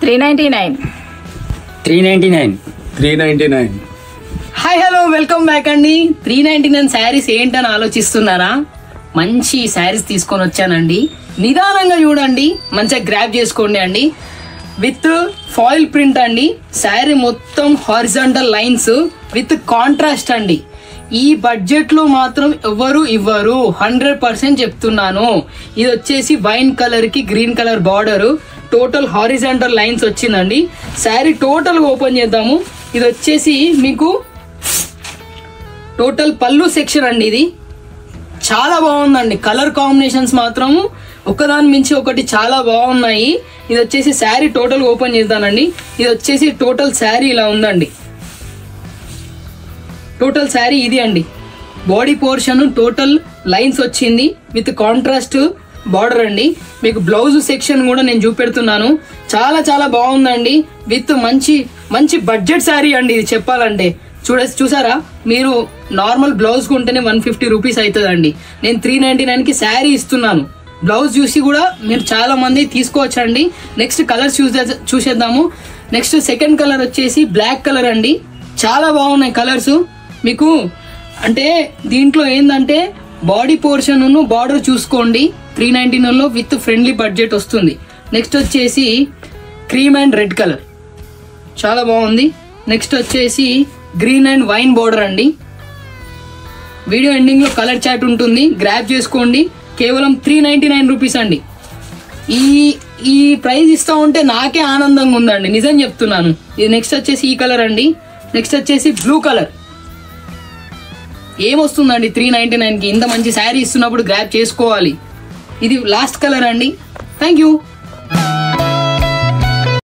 399. 399. Hi hello welcome back అండి. 399 శారీస్ ఏంటని ఆలోచిస్తున్నారా? మంచి శారీస్ తీసుకొని వచ్చానండి. నిదానంగా చూడండి, మంచిగా గ్రాబ్ చేసుకోండి అండి. విత్ ఫాయిల్ ప్రింట్ అండి. శారీ మొత్తం హారిజాంటల్ లైన్స్ విత్ కాంట్రాస్ట్ అండి. ఈ బడ్జెట్ లో మాత్రం ఎవరు ఇవ్వరు, 100% చెప్తున్నాను. ఇది వచ్చేసి వైన్ కలర్ కి green colour border, total horizontal lines వచ్చిందండి. శారీ టోటల్ ఓపెన్ చేద్దాము. ఇది వచ్చేసి మీకు టోటల్ పళ్ళు సెక్షన్ అండి. ఇది చాలా బాగుందండి. కలర్ కాంబినేషన్స్ మాత్రం ఒకదాని మించి ఒకటి చాలా బాగున్నాయి. ఇది వచ్చేసి శారీ టోటల్ ఓపెన్ చేద్దానండి. ఇది వచ్చేసి టోటల్ శారీ ఇలా ఉందండి. టోటల్ శారీ ఇది అండి. బాడీ పోర్షన్ టోటల్ లైన్స్ వచ్చింది విత్ కాంట్రాస్ట్ బార్డర్ అండి. మీకు బ్లౌజ్ సెక్షన్ కూడా నేను చూపెడుతున్నాను. చాలా చాలా బాగుందండి. విత్ మంచి మంచి బడ్జెట్ శారీ అండి ఇది చెప్పాలంటే. చూసారా మీరు, నార్మల్ బ్లౌజ్ కొంటేనే 150 రూపీస్ అవుతుందండి. నేను 399 కి శారీ ఇస్తున్నాను. బ్లౌజ్ చూసి కూడా మీరు చాలా మంది తీసుకోవచ్చండి. నెక్స్ట్ కలర్స్ చూసేద్దాము. నెక్స్ట్ సెకండ్ కలర్ వచ్చేసి బ్లాక్ కలర్ అండి. చాలా బాగున్నాయి కలర్స్. మీకు అంటే దీంట్లో ఏంటంటే బాడీ పోర్షన్ బార్డర్ చూసుకోండి. 399 లో విత్ ఫ్రెండ్లీ బడ్జెట్ వస్తుంది. నెక్స్ట్ వచ్చేసి క్రీమ్ అండ్ రెడ్ కలర్ చాలా బాగుంది. నెక్స్ట్ వచ్చేసి గ్రీన్ అండ్ వైన్ బార్డర్ అండి. వీడియో ఎండింగ్ లో కలర్ చాట్ ఉంటుంది, గ్రాబ్ చేసుకోండి. కేవలం 399 రూపీస్ అండి. ఈ ప్రైస్ ఇస్తా ఉంటే నాకే ఆనందంగా ఉందండి, నిజం చెప్తున్నాను. ఇది నెక్స్ట్ వచ్చేసి ఈ కలర్ అండి. నెక్స్ట్ వచ్చేసి బ్లూ కలర్. ఏమొస్తుందండి 399 కి? ఇంత మంచి శారీ ఇస్తున్నప్పుడు గ్రాబ్ చేసుకోవాలి. ఇది లాస్ట్ కలర్ అండి. Thank you.